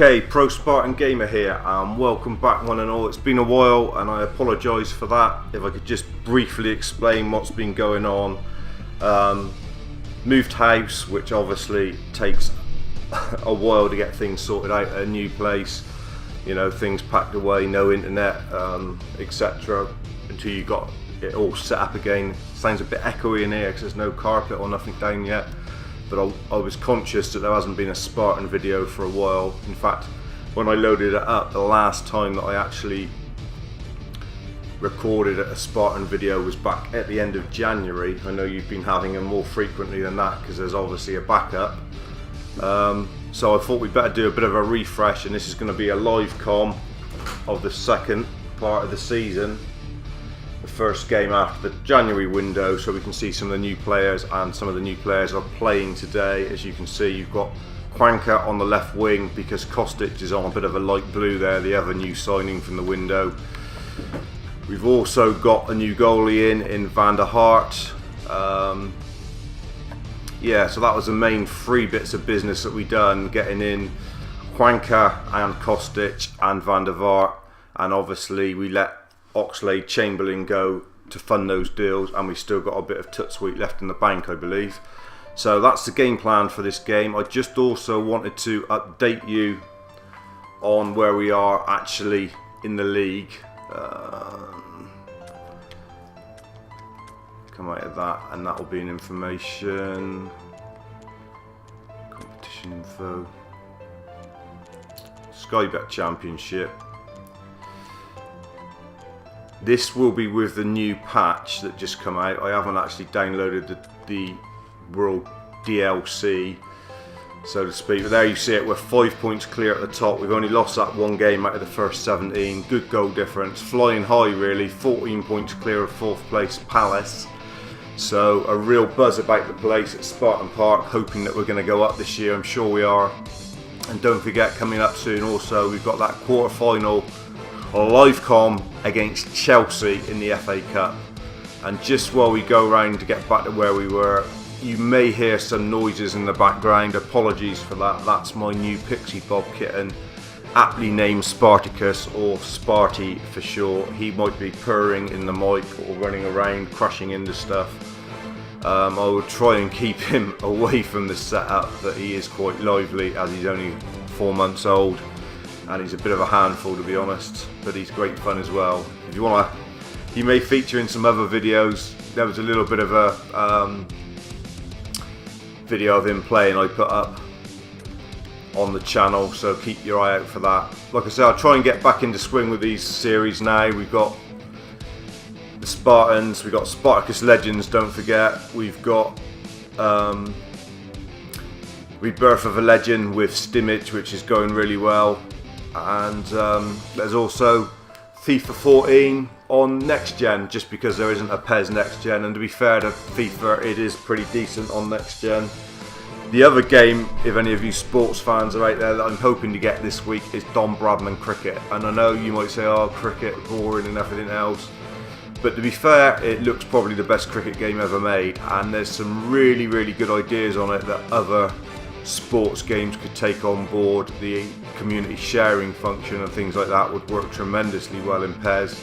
Okay, ProSpartanGamer here, and welcome back one and all. It's been a while and I apologise for that. If I could just briefly explain what's been going on. Moved house, which obviously takes a while to get things sorted out at a new place. You know, things packed away, no internet, etc. until you got it all set up again. Sounds a bit echoey in here because there's no carpet or nothing down yet. But I was conscious that there hasn't been a Spartan video for a while. In fact, when I loaded it up, the last time that I actually recorded a Spartan video was back at the end of January. I know you've been having them more frequently than that because there's obviously a backup. So I thought we'd better do a bit of a refresh, and this is going to be a live comm of the second part of the season. The first game after the January window, so we can see some of the new players, and some of the new players are playing today. As you can see, you've got Quanka on the left wing because Kostic is on a bit of a light blue there, the other new signing from the window. We've also got a new goalie in Van der Hart. Yeah, so that was the main three bits of business that we done, getting in Quanka and Kostic and Van der Vaart, and obviously we let Oxlade Chamberlain go to fund those deals, and we still got a bit of Tutsuite left in the bank, I believe. So that's the game plan for this game. I just also wanted to update you on where we are actually in the league. Come out of that, and that will be an information, competition info, Skybet Championship. This will be with the new patch that just come out. I haven't actually downloaded the World DLC, so to speak. But there you see it, we're 5 points clear at the top. We've only lost that one game out of the first 17. Good goal difference, flying high really. 14 points clear of fourth place Palace. So a real buzz about the place at Spartan Park, hoping that we're going to go up this year. I'm sure we are. And don't forget, coming up soon also, we've got that quarter-final live comm against Chelsea in the FA Cup. And just while we go round to get back to where we were, you may hear some noises in the background. Apologies for that. That's my new Pixie Bob kitten, aptly named Spartacus, or Sparty for short. He might be purring in the mic or running around crashing into stuff. I will try and keep him away from the setup, but he is quite lively as he's only 4 months old. And he's a bit of a handful, to be honest, but he's great fun as well. If you want to, he may feature in some other videos. There was a little bit of a video of him playing I put up on the channel, so keep your eye out for that. Like I said, I'll try and get back into swing with these series now. We've got the Spartans, we've got Spartacus Legends, don't forget. We've got Rebirth of a Legend with Stimmage, which is going really well. And there's also FIFA 14 on next gen, just because there isn't a PES next gen, and to be fair to FIFA, it is pretty decent on next gen. The other game, if any of you sports fans are out there, that I'm hoping to get this week is Don Bradman Cricket. And I know you might say, oh, cricket, boring and everything else, but to be fair, it looks probably the best cricket game ever made, and there's some really, really good ideas on it that other sports games could take on board. The community sharing function and things like that would work tremendously well in PES.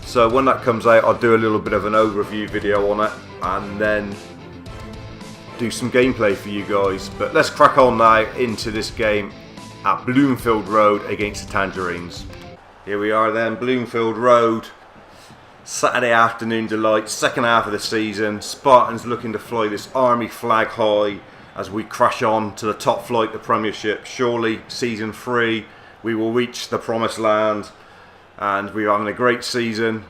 So when that comes out, I'll do a little bit of an overview video on it and then do some gameplay for you guys. But let's crack on now into this game at Bloomfield Road against the Tangerines. Here we are then, Bloomfield Road, Saturday afternoon delight, second half of the season. Spartans looking to fly this army flag high as we crash on to the top flight, the Premiership. Surely season 3 we will reach the promised land, and we're having a great season.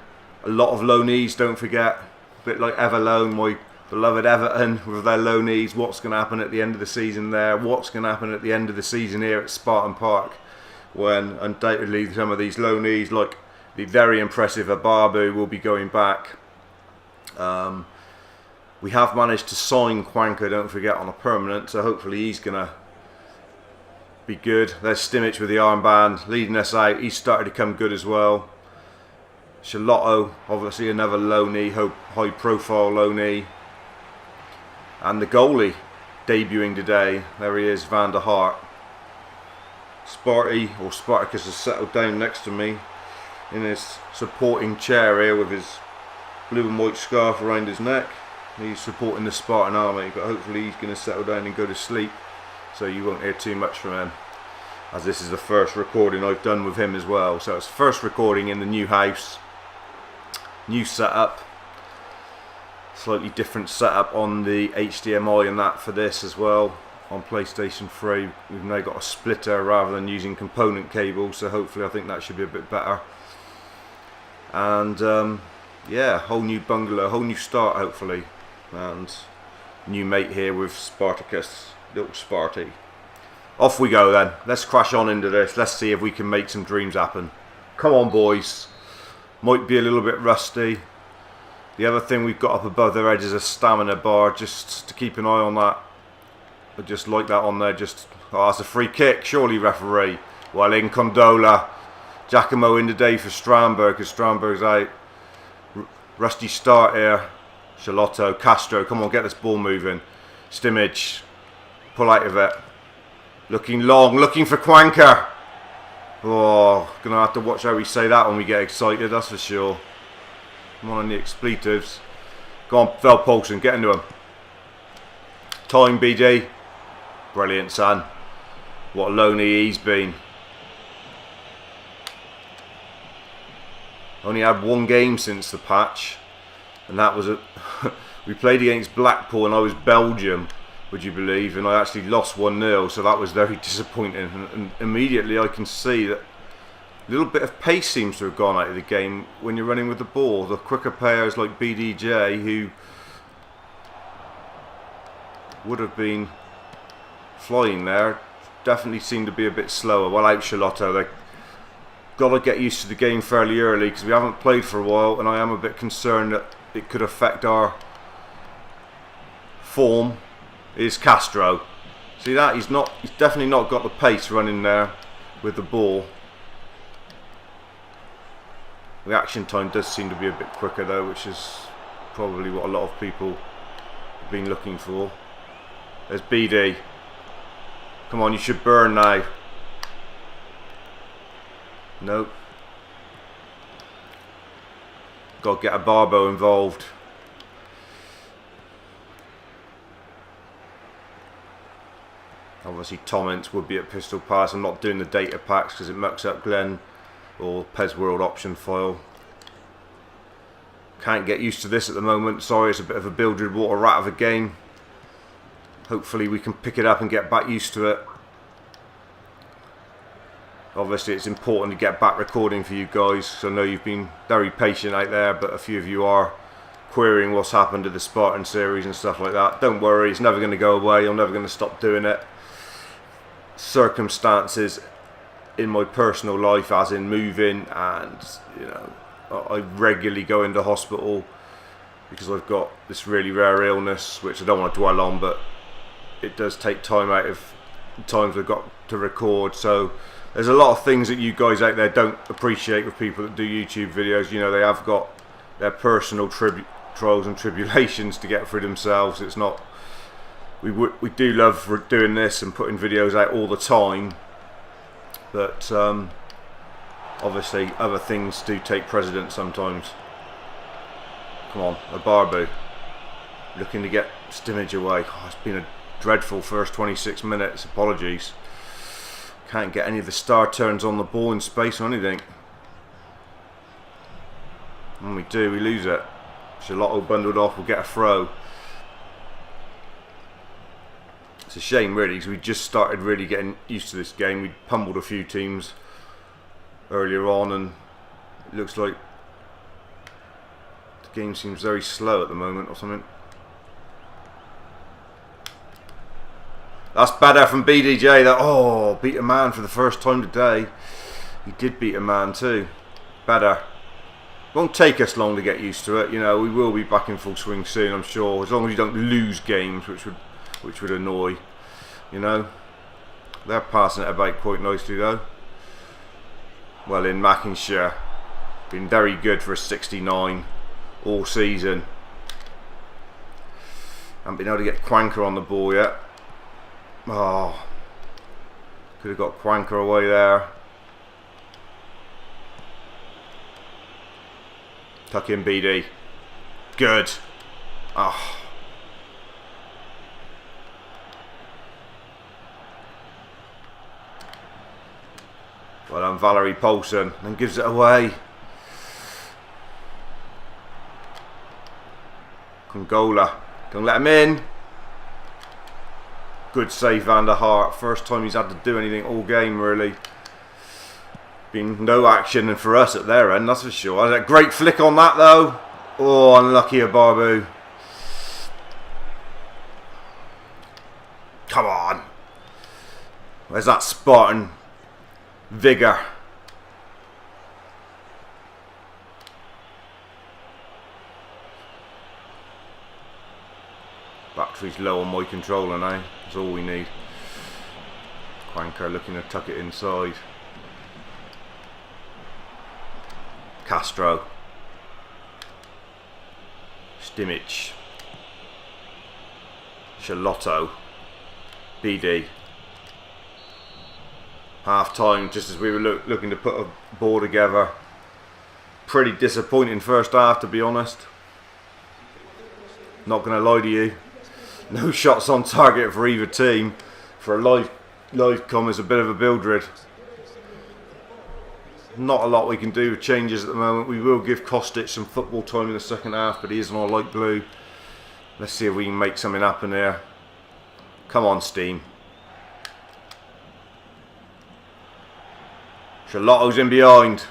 A lot of loanees, don't forget, a bit like Everloan, my beloved Everton with their loanees. What's going to happen at the end of the season there? What's going to happen at the end of the season here at Spartan Park, when undoubtedly some of these loanees, like the very impressive Ababu, will be going back. We have managed to sign Quanka, don't forget, on a permanent, so hopefully he's going to be good. There's Stimmage with the armband leading us out. He's started to come good as well. Shalotto, obviously another loanee, high profile loanee. And the goalie, debuting today. There he is, Van der Hart. Sparty, or Spartacus, has settled down next to me in his supporting chair here with his blue and white scarf around his neck. He's supporting the Spartan army, but hopefully he's going to settle down and go to sleep, so you won't hear too much from him, as this is the first recording I've done with him as well. So it's the first recording in the new house, new setup, slightly different setup on the HDMI and that for this as well. On PlayStation 3 we've now got a splitter rather than using component cables, so hopefully I think that should be a bit better. And yeah, whole new bungalow, whole new start hopefully, and new mate here with Spartacus, little Sparty. Off we go then, let's crash on into this, let's see if we can make some dreams happen. Come on boys, might be a little bit rusty. The other thing we've got up above their head is a stamina bar, just to keep an eye on that. I just like that on there. Just, oh, that's a free kick, surely referee. Well, in Condola, Giacomo in today for Strandberg, because Strandberg's out. Rusty start here. Charlotto, Castro, come on, get this ball moving. Stimage, pull out of it. Looking long, looking for Quanker. Oh, gonna have to watch how we say that when we get excited, that's for sure. Come on the expletives. Go on, Vel Paulson, get into him. Time, BD. Brilliant, son. What a loney he's been. Only had one game since the patch, and that was we played against Blackpool and I was Belgium, would you believe, and I actually lost 1-0, so that was very disappointing. And immediately I can see that a little bit of pace seems to have gone out of the game when you're running with the ball. The quicker players like BDJ, who would have been flying there, definitely seem to be a bit slower. Well, out Charlotto, they've got to get used to the game fairly early because we haven't played for a while, and I am a bit concerned that it could affect our form. Is Castro. See that? He's definitely not got the pace running there with the ball. Reaction time does seem to be a bit quicker though, which is probably what a lot of people have been looking for. There's BD. Come on, you should burn now. Nope. Got to get a Barbo involved. Obviously Toments would be at Pistol Pass. I'm not doing the data packs because it mucks up Glenn or PES World option file. Can't get used to this at the moment. Sorry, it's a bit of a Bildred Water rat of a game. Hopefully we can pick it up and get back used to it. Obviously it's important to get back recording for you guys, so I know you've been very patient out there, but a few of you are querying what's happened to the Spartan series and stuff like that. Don't worry, it's never going to go away. I'm never going to stop doing it. Circumstances in my personal life, as in moving, and you know, I regularly go into hospital because I've got this really rare illness, which I don't want to dwell on, but it does take time out of times I've got to record. So there's a lot of things that you guys out there don't appreciate with people that do YouTube videos. You know, they have got their personal trials and tribulations to get through themselves. It's not, we do love doing this and putting videos out all the time, but obviously other things do take precedence sometimes. Come on, a Barbu looking to get Stimage away. Oh, it's been a dreadful first 26 minutes. Apologies. Can't get any of the star turns on the ball in space or anything. When we do, we lose it. Charlotto bundled off, we'll get a throw. It's a shame really, because we just started really getting used to this game. We pummeled a few teams earlier on, and it looks like the game seems very slow at the moment or something. That's better from BDJ. That, oh, beat a man for the first time today. He did beat a man too. Better. Won't take us long to get used to it. You know, we will be back in full swing soon, I'm sure. As long as you don't lose games, which would annoy. You know, they're passing it about quite nicely though. Well, in Mackinshire, been very good for a 69 all season. Haven't been able to get Quanker on the ball yet. Oh, could have got Quanker away there. Tuck in BD. Good. Oh. Well done, Valerie Poulsen, and gives it away. Congola. Don't let him in. Good save, Van der Hart. First time he's had to do anything all game, really. Been no action, and for us at their end, that's for sure. A great flick on that, though. Oh, unlucky Barbu. Come on. Where's that Spartan vigour? Battery's low on my controller now. That's all we need. Quanker looking to tuck it inside. Castro. Stimmich. Charlotto. BD. Half time, just as we were looking to put a ball together. Pretty disappointing first half, to be honest. Not going to lie to you. No shots on target for either team. For a live comm is a bit of a build rid. Not a lot we can do with changes at the moment. We will give Kostic some football time in the second half, but he is on light blue. Let's see if we can make something happen here. Come on, Steam. Charlotto's in behind.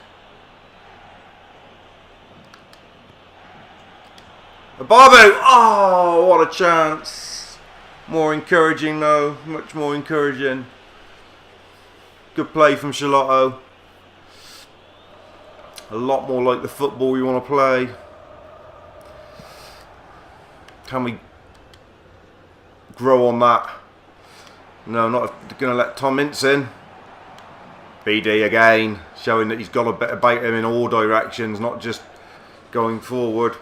Barbu! Oh, what a chance. More encouraging though. Much more encouraging. Good play from Charlotto. A lot more like the football we want to play. Can we grow on that? No, not going to let Tom Ince in. BD again, showing that he's got a bit about him in all directions, not just going forward.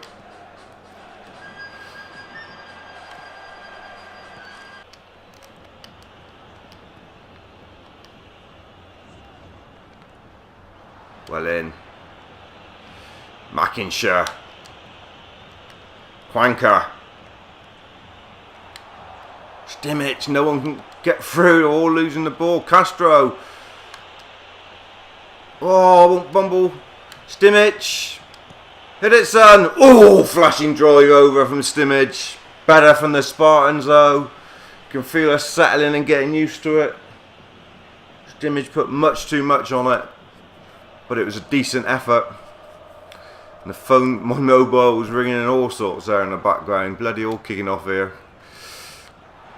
Well in. Mackinshire. Quanker. Stimmich, no one can get through, they're all losing the ball. Castro. Oh, Bumble. Stimmich. Hit it, son. Oh, flashing drive over from Stimmich. Better from the Spartans, though. You can feel us settling and getting used to it. Stimmich put much too much on it. But it was a decent effort. And the phone, my mobile was ringing and all sorts there in the background. Bloody all kicking off here.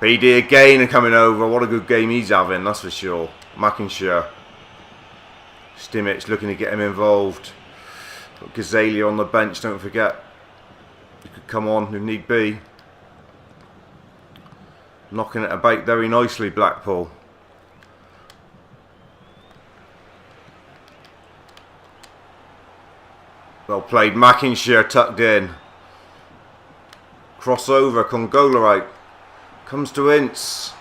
BD again and coming over. What a good game he's having, that's for sure. Mackinshire. Stimmich looking to get him involved. Got Gazzalia on the bench, don't forget. He could come on if need be. Knocking it about very nicely, Blackpool. Well played, Mackinshire tucked in. Crossover, Congola out. Comes to Ince.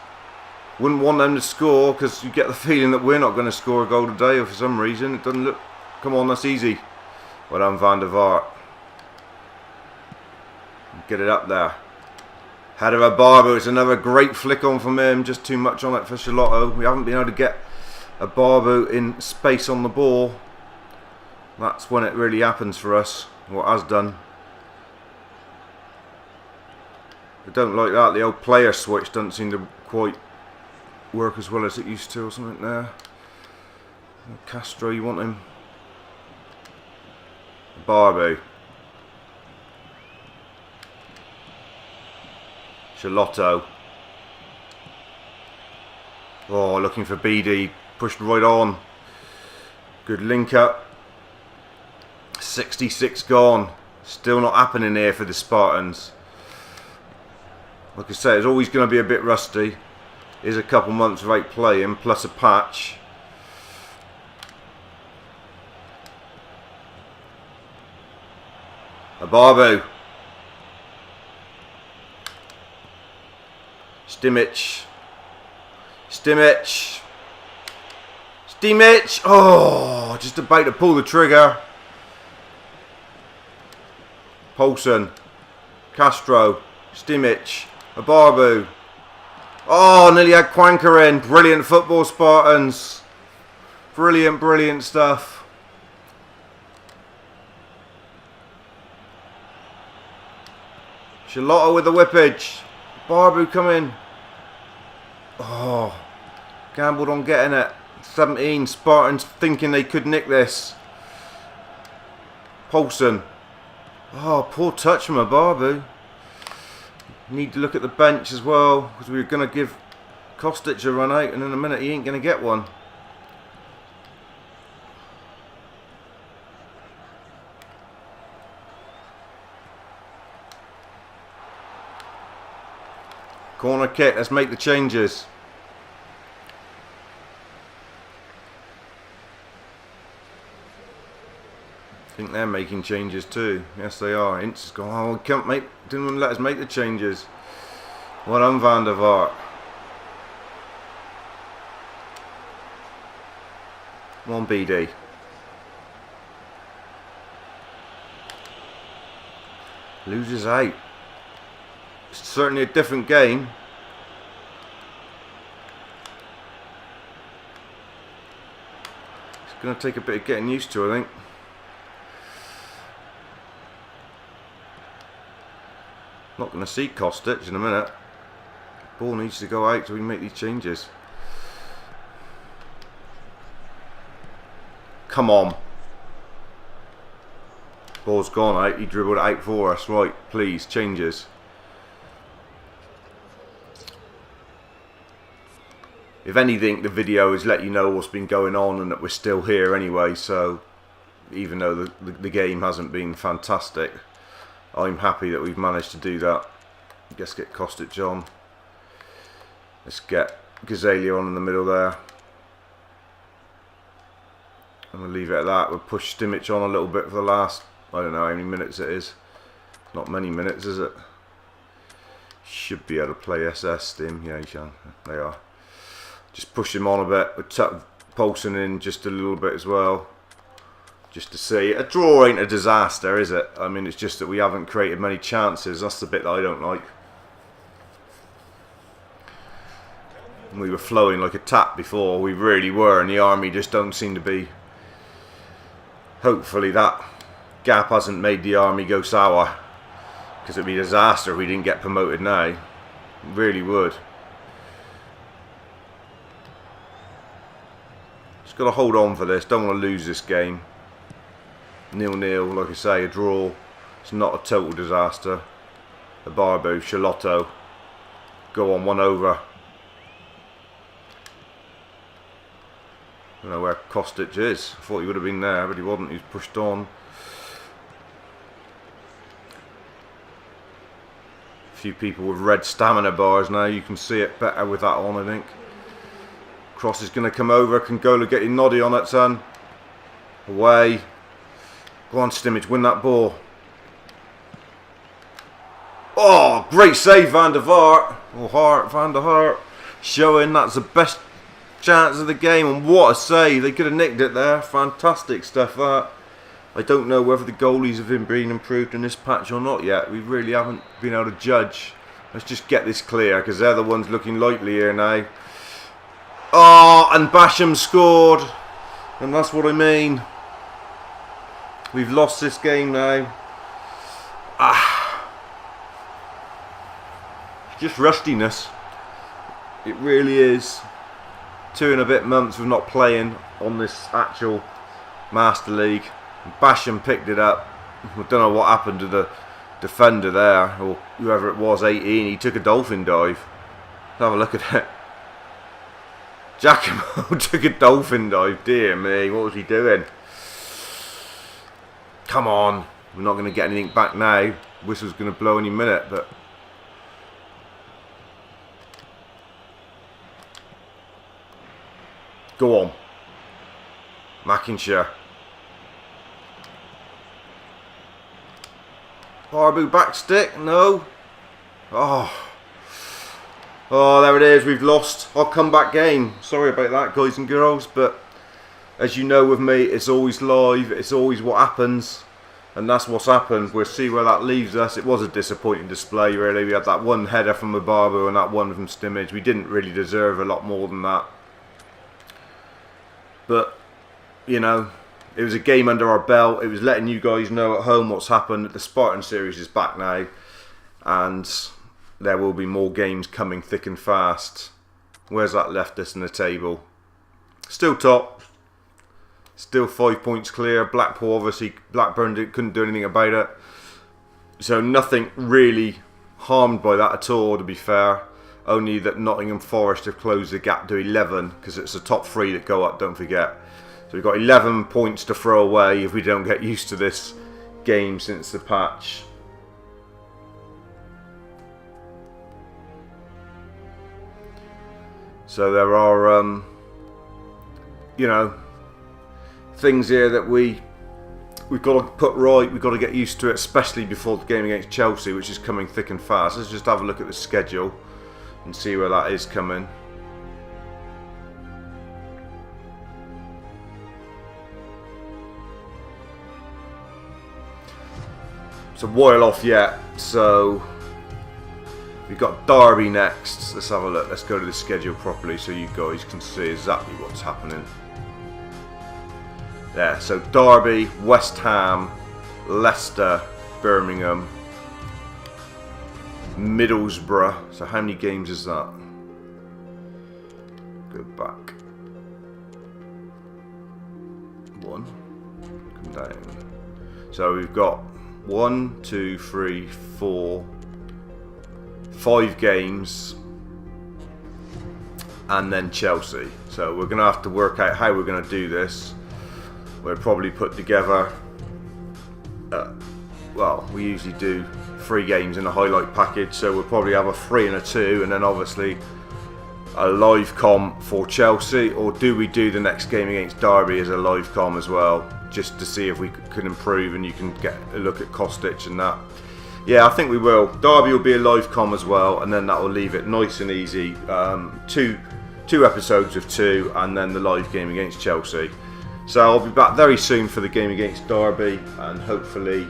Wouldn't want them to score because you get the feeling that we're not going to score a goal today, or for some reason it doesn't look. Come on, that's easy. Well done, Van der Vaart. Get it up there. Head of a Barbu. It's another great flick on from him. Just too much on it for Charlotto. We haven't been able to get a Barbu in space on the ball. That's when it really happens for us. What has done. I don't like that. The old player switch doesn't seem to quite work as well as it used to or something there. Castro, you want him? Barbu. Charlotto. Oh, looking for BD. Pushed right on. Good link up. 66 gone. Still not happening here for the Spartans. Like I say, it's always going to be a bit rusty. Is a couple months without playing, plus a patch. A Barbu. Stimmich. Stimmich. Stimmich. Oh, just about to pull the trigger. Poulsen. Castro. Stimmich. Abarbu. Oh, nearly had Quanker in. Brilliant football, Spartans. Brilliant, brilliant stuff. Charlotta with the whippage. Barbu coming. Oh, gambled on getting it. 17. Spartans thinking they could nick this. Poulsen. Oh, poor touch from Abarbu. Need to look at the bench as well, because we were going to give Kostic a run out, and in a minute he ain't going to get one. Corner kick, let's make the changes. I think they're making changes too. Yes, they are. Ince has gone, oh, can't make, didn't let us make the changes. Well done, Van der Vaart. Come on, BD. Loses out. It's certainly a different game. It's going to take a bit of getting used to, I think. Not going to see Kostic in a minute. Ball needs to go out so we can make these changes. Come on. Ball's gone out. He dribbled it out for us. Right, please, changes. If anything, the video has let you know what's been going on and that we're still here anyway. So, even though the game hasn't been fantastic, I'm happy that we've managed to do that. Let's get Kostic on. Let's get Gazzalia on in the middle there. And we'll leave it at that. We'll push Stimmich on a little bit for the last, I don't know how many minutes it is. Not many minutes, is it? Should be able to play SS Stim. Yeah, you can. They are. Just push him on a bit. We'll tuck Poulsen in just a little bit as well. Just to see. A draw ain't a disaster, is it? I mean, it's just that we haven't created many chances. That's the bit that I don't like. We were flowing like a tap before. We really were. And the Army just don't seem to be. Hopefully that gap hasn't made the Army go sour. Because it'd be a disaster if we didn't get promoted now. It really would. Just got to hold on for this. Don't want to lose this game. 0-0, like I say, a draw. It's not a total disaster. The Barbo, Charlotto. Go on, 1 over. I don't know where Kostic is. I thought he would have been there, but he wasn't. He was pushed on. A few people with red stamina bars now. You can see it better with that on, I think. Cross is going to come over. Congola getting noddy on it, son. Away. Go on, Stimmich, win that ball. Oh, great save, Van der Vaart. Oh, Van der Vaart. Showing that's the best chance of the game. And what a save. They could have nicked it there. Fantastic stuff, that. I don't know whether the goalies have been improved in this patch or not yet. We really haven't been able to judge. Let's just get this clear, because they're the ones looking likely here now. Oh, and Basham scored. And that's what I mean. We've lost this game now. Just rustiness. It really is. 2 and a bit months of not playing on this actual Master League. Basham picked it up. I don't know what happened to the defender there, or whoever it was, 18. He took a dolphin dive. Let's have a look at it. Giacomo took a dolphin dive. Dear me, what was he doing? Come on. We're not going to get anything back now. Whistle's going to blow any minute, but... Go on. Mackinshire. Barbu back stick? No. Oh. Oh, there it is. We've lost our comeback game. Sorry about that, guys and girls, but as you know with me, it's always live. It's always what happens, and that's what's happened. We'll see where that leaves us. It was a disappointing display, really. We had that one header from Mababu and that one from Stimage. We didn't really deserve a lot more than that. But, you know, it was a game under our belt. It was letting you guys know at home what's happened. The Spartan series is back now, and there will be more games coming thick and fast. Where's that left us in the table? Still top. Still 5 points clear. Blackpool, obviously, Blackburn couldn't do anything about it. So nothing really harmed by that at all, to be fair. Only that Nottingham Forest have closed the gap to 11, because it's the top 3 that go up, don't forget. So we've got 11 points to throw away if we don't get used to this game since the patch. So there are, you know, things here that we've got to put right. We've got to get used to it, especially before the game against Chelsea, which is coming thick and fast. Let's just have a look at the schedule and see where that is coming. It's a while off yet, so we've got Derby next. Let's have a look. Let's go to the schedule properly so you guys can see exactly what's happening. There, so Derby, West Ham, Leicester, Birmingham, Middlesbrough. So how many games is that? Go back. 1. Come down. So we've got 1, 2, 3, 4, 5 games, and then Chelsea. So we're going to have to work out how we're going to do this. We'll probably put together, well, we usually do 3 games in a highlight package, so we'll probably have a 3 and a 2, and then obviously a live comm for Chelsea. Or do we do the next game against Derby as a live comm as well, just to see if we can improve, and you can get a look at Kostic and that. Yeah, I think we will. Derby will be a live comm as well, and then that will leave it nice and easy. Two episodes of 2, and then the live game against Chelsea. So I'll be back very soon for the game against Derby, and hopefully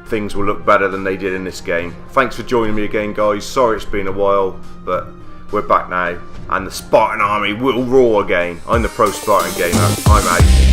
things will look better than they did in this game. Thanks for joining me again, guys. Sorry it's been a while, but we're back now, and the Spartan army will roar again. I'm the Pro Spartan Gamer. I'm out.